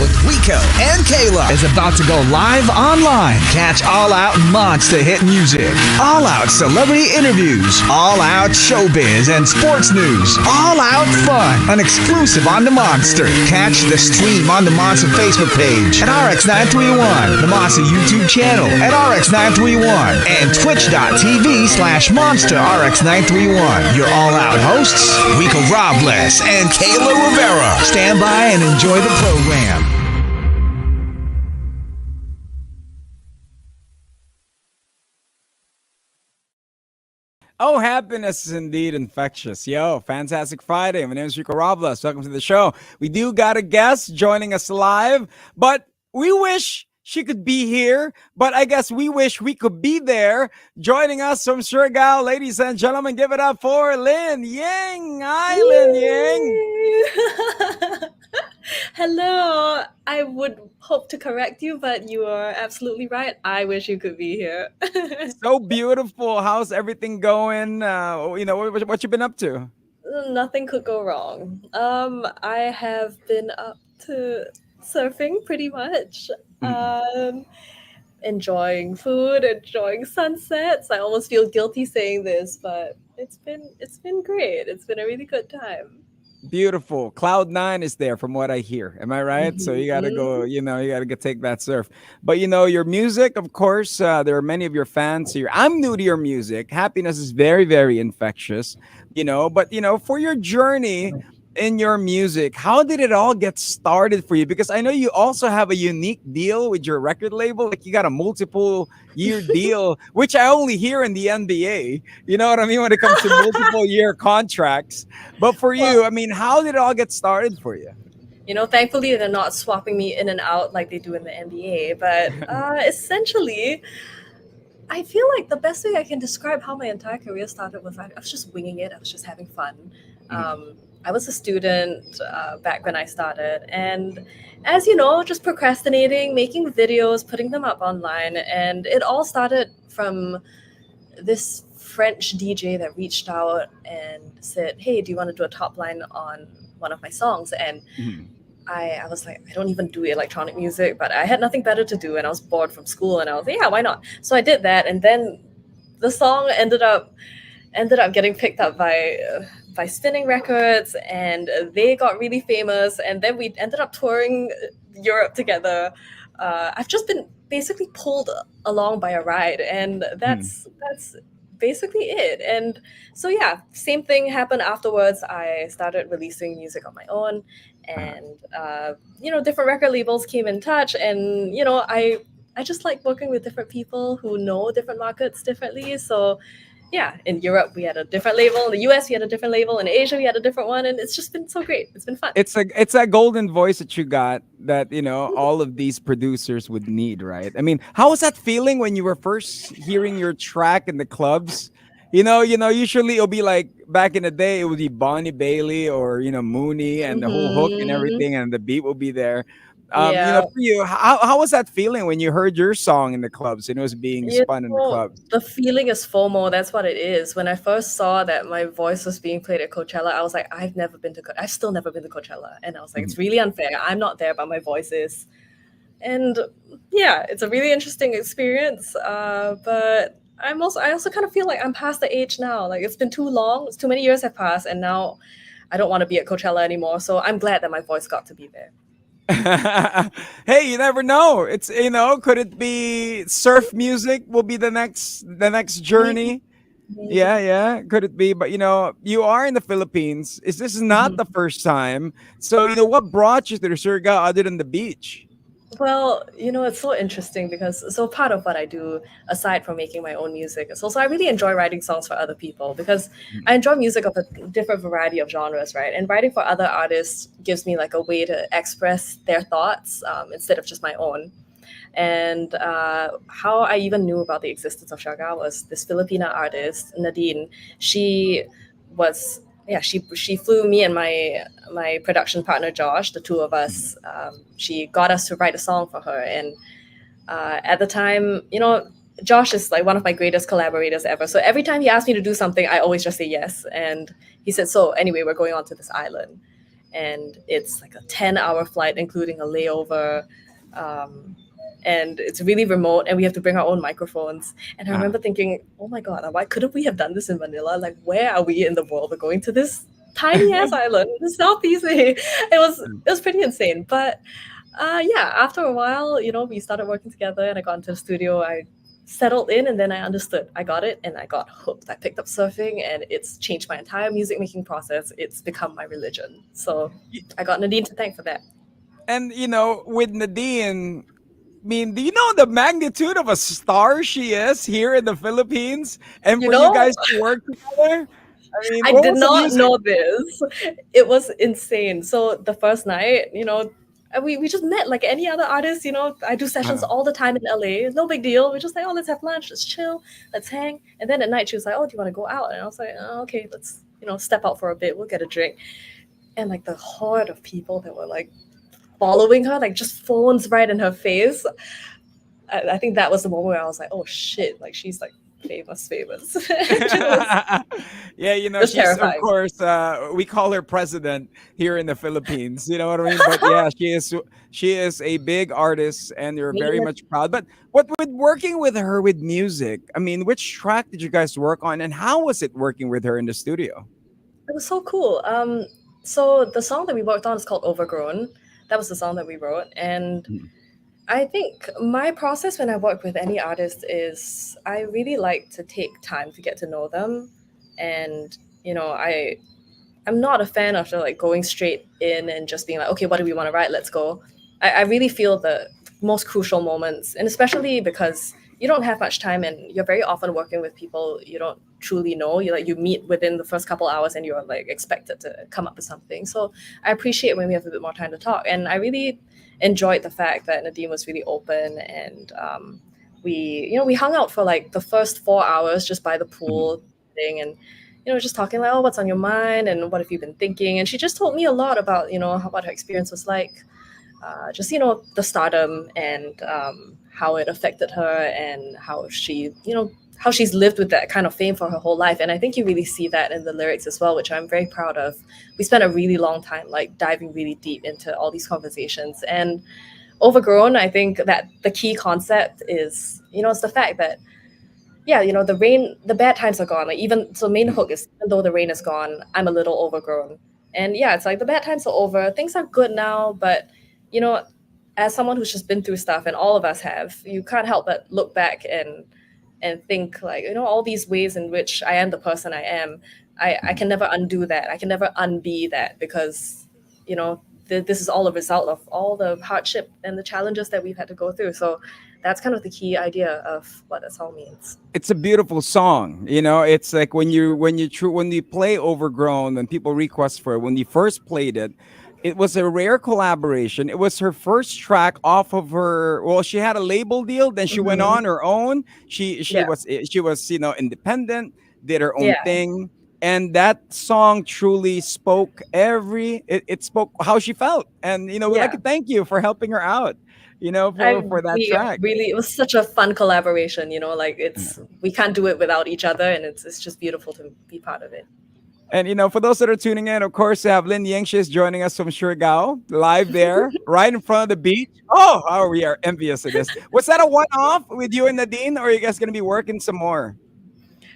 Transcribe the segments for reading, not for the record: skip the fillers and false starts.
with Rico and Kayla is about to go live online. Catch All Out Monster hit music, All Out celebrity interviews, All Out showbiz and sports news, All Out fun, an exclusive on the Monster. Catch the stream on the Monster Facebook page at RX931, the Monster YouTube channel at RX931, and twitch.tv/Monster RX931. Your All Out hosts, Rico Robles and Kayla Rivera. Stand by and enjoy the program. Oh, happiness is indeed infectious. Yo, fantastic Friday. My name is Rico Robles. Welcome to the show. We do got a guest joining us live, but we wish she could be here, but I guess we wish we could be there. Joining us from Siargao, ladies and gentlemen, give it up for Linying. Hi, Linying. Hello. I would hope to correct you, but you are absolutely right. I wish you could be here. So beautiful. How's everything going? What you been up to? Nothing could go wrong. I have been up to surfing pretty much. Enjoying food, enjoying sunsets. I almost feel guilty saying this, but it's been great. It's been a really good time. Beautiful. Cloud9 is there from what I hear. Am I right? So you got to go, you got to take that surf. But, your music, of course, there are many of your fans here. I'm new to your music. Happiness is very, very infectious, but, for your journey in your music, how did it all get started for you? Because I know you also have a unique deal with your record label. Like you got a multiple year deal, which I only hear in the NBA. You know what I mean? When it comes to multiple year contracts. But for you, how did it all get started for you? Thankfully they're not swapping me in and out like they do in the NBA. But essentially, I feel like the best way I can describe how my entire career started was I was just winging it. I was just having fun. I was a student back when I started, and as you know, just procrastinating, making videos, putting them up online, and it all started from this French DJ that reached out and said, "Hey, do you want to do a top line on one of my songs?" And I was like, I don't even do electronic music, but I had nothing better to do, and I was bored from school, and I was like, yeah, why not? So I did that, and then the song ended up getting picked up by Spinning Records, and they got really famous, and then we ended up touring Europe together. I've just been basically pulled along by a ride, and that's basically it. And so yeah, same thing happened afterwards. I started releasing music on my own, and different record labels came in touch, and I just like working with different people who know different markets differently. So yeah, in Europe we had a different label, in the US we had a different label, in Asia we had a different one, and it's just been so great. It's been fun. It's that golden voice that you got that all of these producers would need, right? How was that feeling when you were first hearing your track in the clubs? Usually it'll be like back in the day it would be Bonnie Bailey or Mooney and the whole hook and everything, and the beat will be there. For you, how was that feeling when you heard your song in the clubs and it was being spun in the clubs? The feeling is FOMO. That's what it is. When I first saw that my voice was being played at Coachella, I was like, I've still never been to Coachella. And I was like, it's really unfair. I'm not there, but my voice is. And yeah, it's a really interesting experience. But I also kind of feel like I'm past the age now. Like it's been too long. Too many years have passed. And now I don't want to be at Coachella anymore. So I'm glad that my voice got to be there. Hey, you never know. It's could it be surf music will be the next journey? Maybe. Yeah, could it be? But you are in the Philippines. This is not the first time. So what brought you to the Siargao other than the beach? Well, it's so interesting because part of what I do, aside from making my own music, is also I really enjoy writing songs for other people because I enjoy music of a different variety of genres, right? And writing for other artists gives me like a way to express their thoughts instead of just my own. And how I even knew about the existence of Siargao was this Filipina artist, Nadine. She flew me and my production partner Josh, the two of us. She got us to write a song for her, and at the time, Josh is like one of my greatest collaborators ever. So every time he asked me to do something, I always just say yes. And he said, "So anyway, we're going on to this island." and it's like a 10-hour flight, including a layover. Um, and it's really remote, and we have to bring our own microphones. And I Uh, remember thinking, oh my God, why couldn't we have done this in Manila? Like, where are we in the world? We're going to this tiny ass island, the Southeast Asia. It was pretty insane. But yeah, after a while, we started working together and I got into the studio. I settled in and then I understood. I got it and I got hooked. I picked up surfing and it's changed my entire music making process. It's become my religion. So I got Nadine to thank for that. and with Nadine, I mean, do you know the magnitude of a star she is here in the Philippines? And You for you know, guys to work together, I mean, I what did was the not music? know this. It was insane. So the first night, we just met like any other artist. I do sessions Uh, all the time in LA. No big deal. We're just like, oh, let's have lunch, let's chill, let's hang. And then at night, she was like, oh, do you want to go out? And I was like, oh, okay, let's step out for a bit. We'll get a drink. And like the horde of people that were like following her, like just phones right in her face. I think that was the moment where I was like, oh shit, like she's like famous, famous. yeah, It was she's of terrifying. course we call her president here in the Philippines. You know what I mean? But yeah, she is a big artist, and you're very much proud. But what with working with her with music? I mean, which track did you guys work on, and how was it working with her in the studio? It was so cool. So the song that we worked on is called Overgrown. That was the song that we wrote. And Mm. I think my process when I work with any artist is I really like to take time to get to know them. And, I'm not a fan of like going straight in and just being like, okay, what do we want to write? Let's go. I really feel the most crucial moments, and especially because you don't have much time and you're very often working with people you don't truly know. You meet within the first couple hours and you're like expected to come up with something. So I appreciate when we have a bit more time to talk. And I really enjoyed the fact that Nadine was really open and we hung out for like the first 4 hours just by the Mhm. pool thing and just talking like, oh, what's on your mind and what have you been thinking? And she just told me a lot about, what her experience was like, just, the stardom and how it affected her and how how she's lived with that kind of fame for her whole life. And I think you really see that in the lyrics as well, which I'm very proud of. We spent a really long time like diving really deep into all these conversations. And Overgrown, I think that the key concept is, it's the fact that yeah, the bad times are gone. Like even so, main hook is even though the rain is gone, I'm a little overgrown. And yeah, it's like the bad times are over. Things are good now, but you know, as someone who's just been through stuff, and all of us have, you can't help but look back and think like all these ways in which I am the person I am. I can never undo that. I can never unbe that because this is all a result of all the hardship and the challenges that we've had to go through. So that's kind of the key idea of what that song means. It's a beautiful song. It's like when you play Overgrown and people request for it. When you first played it, it was a rare collaboration. It was her first track off of her. Well, she had a label deal, then she went Hmm. on her own. She was independent, did her own Yeah, thing, and that song truly spoke it spoke how she felt. And we'd like yeah. to thank you for helping her out. I For that we track. really it was such a fun collaboration. Like Yeah. we can't do it without each other, and it's just beautiful to be part of it. And for those that are tuning in, of course, we have Linying. She's joining us from Siargao, live there, right in front of the beach. Oh, we are envious of this. Was that a one-off with you and Nadine, or are you guys gonna be working some more?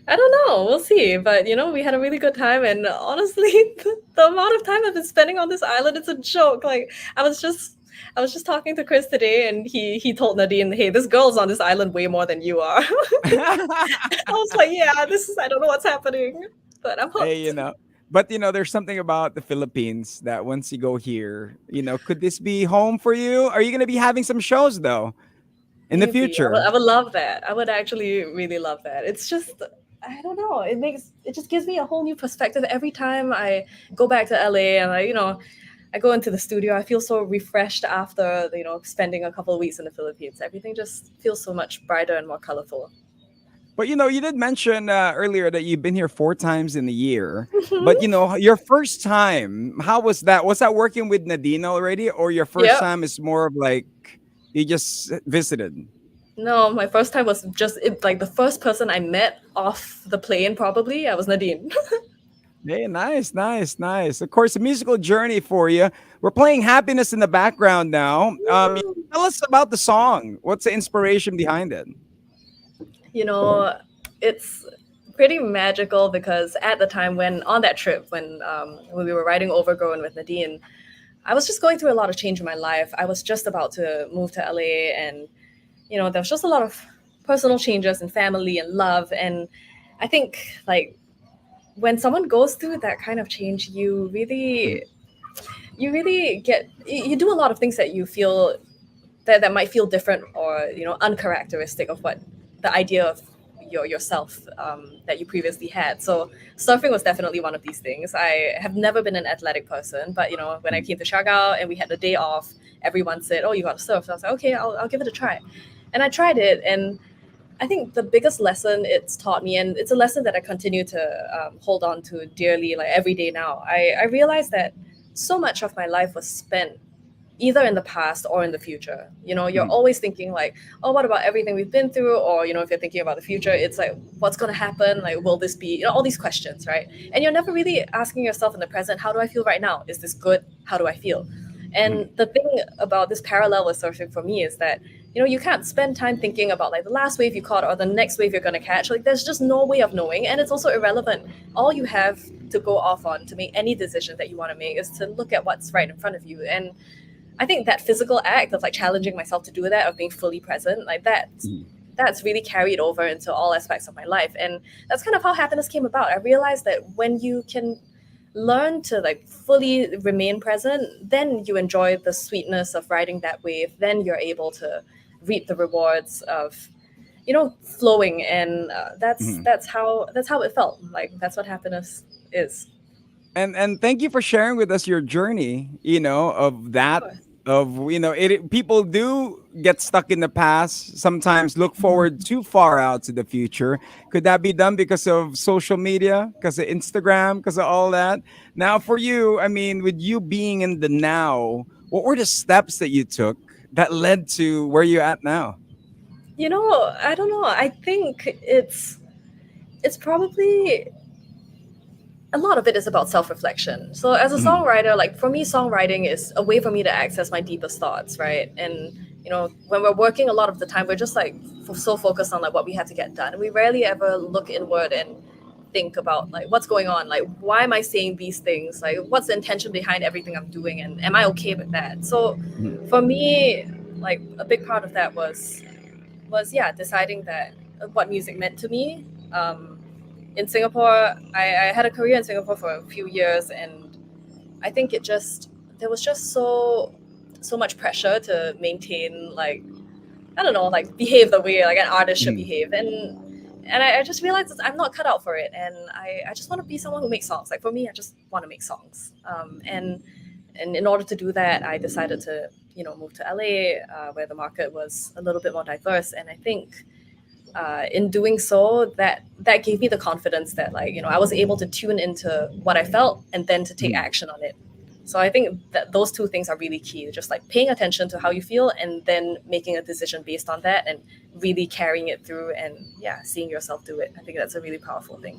I don't know. We'll see. But we had a really good time, and honestly, the amount of time I've been spending on this island, it's a joke. Like I was just talking to Chris today, and he told Nadine, "Hey, this girl's on this island way more than you are." I was like, "Yeah, this is I don't know what's happening, but I'm Hey, hooked." but there's something about the Philippines that once you go here, could this be home for you? Are you gonna be having some shows though in the Maybe I future? would love that. I would actually really love that. It's just I don't know. It just gives me a whole new perspective every time I go back to LA and I go into the studio. I feel so refreshed after spending a couple of weeks in the Philippines. Everything just feels so much brighter and more colorful. But you did mention earlier that you've been here 4 times in a year. But your first time, how was that? Was that working with Nadine already, or your first Yep. time is more of like you just visited? No, my first time was just like the first person I met off the plane. Probably I was Nadine. Hey, nice, nice, nice. Of course, a musical journey for you. We're playing Happiness in the background now. Woo! Tell us about the song. What's the inspiration behind it? You know, it's pretty magical because at the time when on that trip when we were riding Overgrown with Nadine, I was just going through a lot of change in my life. I was just about to move to LA, and there was just a lot of personal changes in family and love. And I think like when someone goes through that kind of change, you really get you do a lot of things that you feel that might feel different or uncharacteristic of what the idea of yourself that you previously had. So surfing was definitely one of these things. I have never been an athletic person, but when I came to Siargao and we had the day off, everyone said, "Oh, you got to surf." So I was like, "Okay, I'll give it a try," and I tried it. And I think the biggest lesson it's taught me, and it's a lesson that I continue to hold on to dearly, like every day now. I realized that so much of my life was spent either in the past or in the future. You're Mhm. always thinking like, oh, what about everything we've been through? Or, if you're thinking about the future, it's like, what's going to happen? Like, will this be, all these questions, right? And you're never really asking yourself in the present, how do I feel right now? Is this good? How do I feel? And Mhm. the thing about this parallel with surfing for me is that, you can't spend time thinking about like the last wave you caught or the next wave you're going to catch. Like, there's just no way of knowing. And it's also irrelevant. All you have to go off on to make any decision that you want to make is to look at what's right in front of you. And I think that physical act of like challenging myself to do that, of being fully present, like Mhm. that's really carried over into all aspects of my life. And that's kind of how happiness came about. I realized that when you can learn to like fully remain present, then you enjoy the sweetness of riding that wave. Then you're able to reap the rewards of flowing. And Mhm. that's how it felt. Like that's what happiness is. And thank you for sharing with us your journey, of Of that, course. people do get stuck in the past, sometimes look forward too far out to the future. Could that be done because of social media, because of Instagram, because of all that? Now for you, I mean, with you being in the now, what were the steps that you took that led to where you're at now? I don't know. I think it's probably a lot of it is about self-reflection. So as a Mhm. songwriter, like for me, songwriting is a way for me to access my deepest thoughts, right? And when we're working, a lot of the time we're just like so focused on like what we have to get done, and we rarely ever look inward and think about like what's going on, like why am I saying these things, like what's the intention behind everything I'm doing, and am I okay with that? So Mhm. for me, like a big part of that was yeah, deciding that what music meant to me. In Singapore, I had a career in Singapore for a few years, and I think there was just so much pressure to maintain, like, I don't know, like behave the way like an artist should Mhm. behave. And I just realized that I'm not cut out for it, and I just want to be someone who makes songs. Like for me, I just want to make songs. And in order to do that, I decided to move to LA, where the market was a little bit more diverse. And I think in doing so, that gave me the confidence that, like, I was able to tune into what I felt and then to take Mhm. action on it. So I think that those two things are really key, just like paying attention to how you feel and then making a decision based on that, and really carrying it through, and yeah, seeing yourself do it. I think that's a really powerful thing.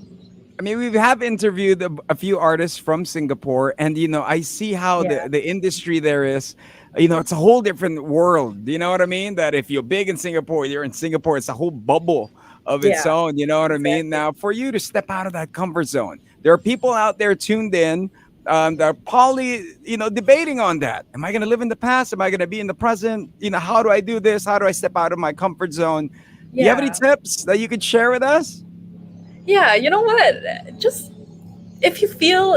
I mean, we have interviewed a few artists from Singapore, and I see how Yeah. the industry there is. It's a whole different world. You know what I mean? That if you're big in Singapore, you're in Singapore. It's a whole bubble of its Yeah, own. You know what I mean? exactly. Now, for you to step out of that comfort zone, there are people out there tuned in. That are probably debating on that. Am I going to live in the past? Am I going to be in the present? How do I do this? How do I step out of my comfort zone? Do you have any Yeah. tips that you could share with us? Yeah, you know what? Just if you feel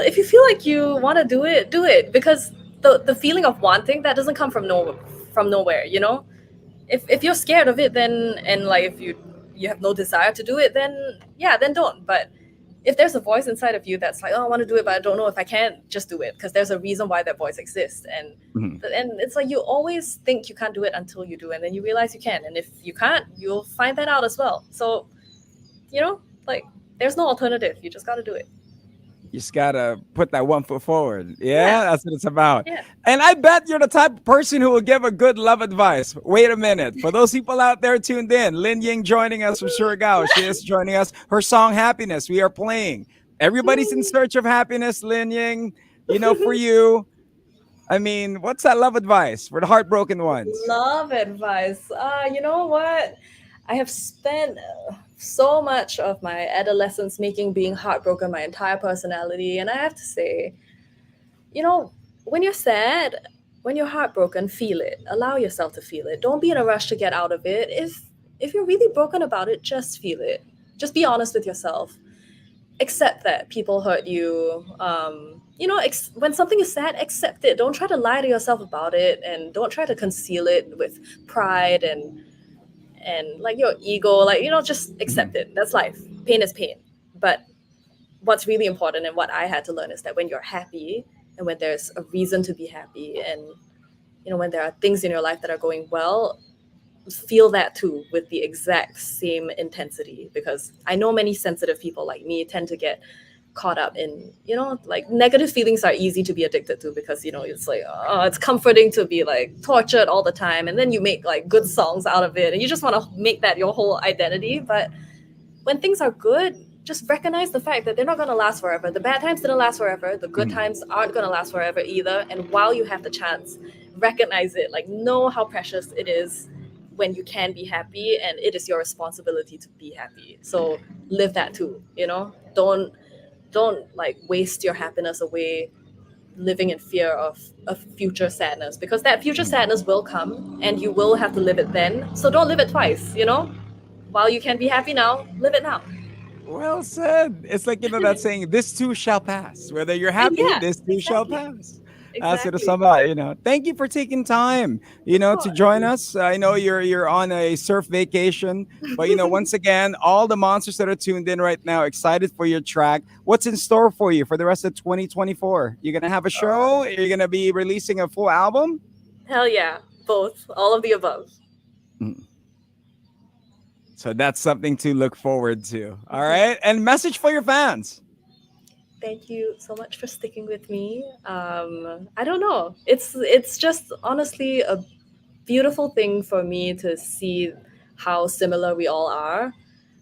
like you want to do it, do it, because the feeling of wanting that doesn't come from nowhere, if you're scared of it, then, and like if you have no desire to do it, then yeah, then don't. But if there's a voice inside of you that's like, oh, I want to do it but I don't know if I can, just do it, because there's a reason why that voice exists. Mhm. And it's like you always think you can't do it until you do, and then you realize you can, and if you can't, you'll find that out as well. So like, there's no alternative, you just got to do it. You just gotta put that one foot forward. Yeah. Yeah, that's what it's about. Yeah. And I bet you're the type of person who will give a good love advice. Wait a minute. For those people out there tuned in, Linying joining us from Siargao. She is joining us. Her song Happiness, we are playing. Everybody's in search of happiness, Linying. For you, I mean, what's that love advice for the heartbroken ones? Love advice. You know what? I have spent so much of my adolescence making being heartbroken my entire personality, and I have to say, you know, when you're sad, when you're heartbroken, feel it. Allow yourself to feel it. Don't be in a rush to get out of it. If you're really broken about it, just feel it. Just be honest with yourself. Accept that people hurt you. When something is sad, accept it. Don't try to lie to yourself about it, and don't try to conceal it with pride and like your ego. Like, just accept it. That's life. Pain is pain. But what's really important and what I had to learn is that when you're happy and when there's a reason to be happy, and when there are things in your life that are going well, feel that too with the exact same intensity, because I know many sensitive people like me tend to get caught up in, like, negative feelings are easy to be addicted to, because it's like, oh, it's comforting to be like tortured all the time, and then you make like good songs out of it and you just want to make that your whole identity. But when things are good, just recognize the fact that they're not going to last forever. The bad times didn't last forever. The good times aren't going to last forever either. And while you have the chance, recognize it. Like, know how precious it is when you can be happy, and it is your responsibility to be happy. So live that too. Don't like waste your happiness away living in fear of future sadness, because that future sadness will come and you will have to live it then. So don't live it twice. While you can be happy now, live it now. Well said. It's like, that saying, this too shall pass. Whether you're And happy, yeah, this too shall exactly. pass. That's it. Exactly. Thank you for taking time, Of to course. join us. I know you're on a surf vacation, but once again, all the monsters that are tuned in right now, excited for your track. What's in store for you for the rest of 2024? You're gonna have a show? You're gonna be releasing a full album? Hell yeah. Both. All of the above. Mm. So that's something to look forward to. All right. And message for your fans. Thank you so much for sticking with me. I don't know. It's just honestly a beautiful thing for me to see how similar we all are.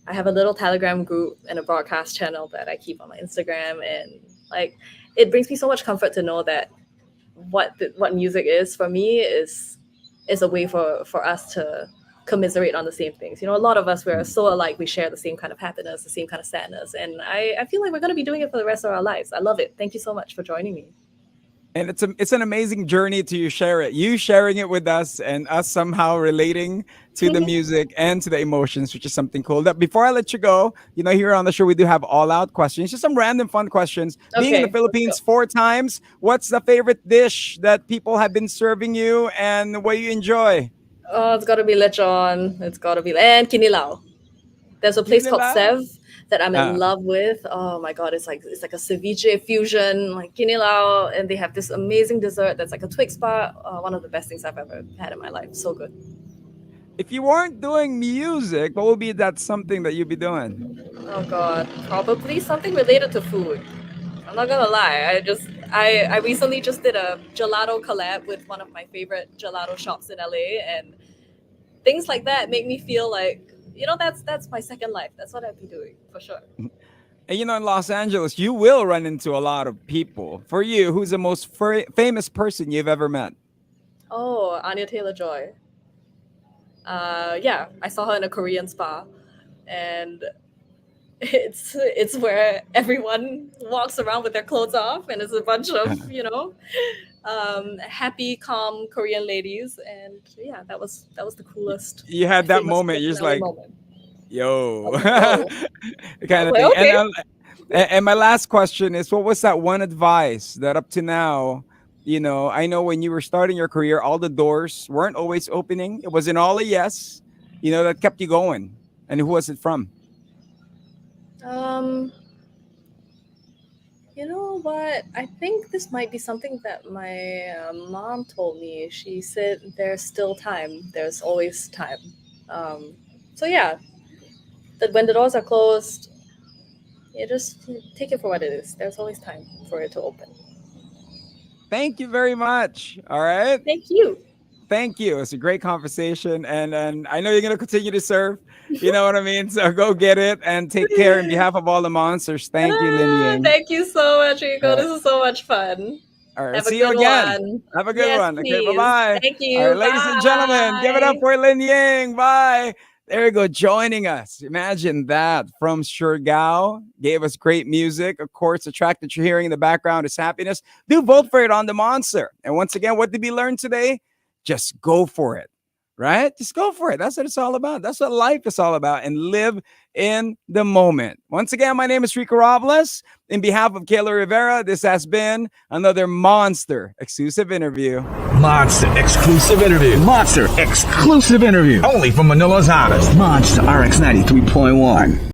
I have a little Telegram group and a broadcast channel that I keep on my Instagram, and like, it brings me so much comfort to know that what music is for me is a way for us to commiserate on the same things. A lot of us, we're so alike, we share the same kind of happiness, the same kind of sadness, and I feel like we're going to be doing it for the rest of our lives. I love it. Thank you so much for joining me. And it's an amazing journey to share it. You sharing it with us and us somehow relating to the music and to the emotions, which is something cool. That before I let you go, here on the show we do have all out questions, just some random fun questions. Being in the Okay, let's go. Philippines 4 times, what's the favorite dish that people have been serving you and what you enjoy? Oh, it's got to be lechon. It's got to be, and kinilaw. There's a place called Kinilaw? Sev that I'm in Ah. love with. Oh my god, it's like a ceviche fusion, like kinilaw, and they have this amazing dessert that's like a Twix bar. One of the best things I've ever had in my life. So good. If you weren't doing music, what would be that something that you'd be doing? Oh god, probably something related to food. I'm not gonna lie. I recently just did a gelato collab with one of my favorite gelato shops in LA, and things like that make me feel like, that's my second life. That's what I'd be doing for sure. And in Los Angeles, you will run into a lot of people. For you, who's the most famous person you've ever met? Oh, Anya Taylor Joy. Yeah, I saw her in a Korean spa, and it's where everyone walks around with their clothes off, and it's a bunch of happy, calm Korean ladies, and yeah, that was the coolest You had that famous moment. You're just personality like, moment. I yo, was like, whoa. I kind was of like, thing. okay. And my last question is, what was that one advice that up to now, I know when you were starting your career, all the doors weren't always opening. It wasn't all a yes, that kept you going. And who was it from? Um, you know what? I think this might be something that my mom told me. She said, "There's still time. There's always time." Um, so yeah, that when the doors are closed, you just take it for what it is. There's always time for it to open. Thank you very much. All right. Thank you. thank you. It's a great conversation, and I know you're gonna continue to serve. You know what I mean? So go get it and take care. In behalf of all the monsters, thank you, Linying. Thank you so much, Rico. All This right, is so much fun. all right. Have a See you good again. one. Have a good Yes, one. Okay, bye please. bye. Thank All right, you. ladies and gentlemen, give it up Bye. for Linying. Bye. There you go, joining us. Imagine that from Siargao. Gave us great music. Of course, the track that you're hearing in the background is Happiness. Do vote for it on the Monster. And once again, what did we learn today? Just go for it, right? Just go for it. That's what it's all about. That's what life is all about. And live in the moment. Once again, my name is Rico Robles. In behalf of Kayla Rivera, this has been another Monster exclusive interview. Monster exclusive interview. Monster exclusive interview. Only from Manila's hottest. Monster RX93.1.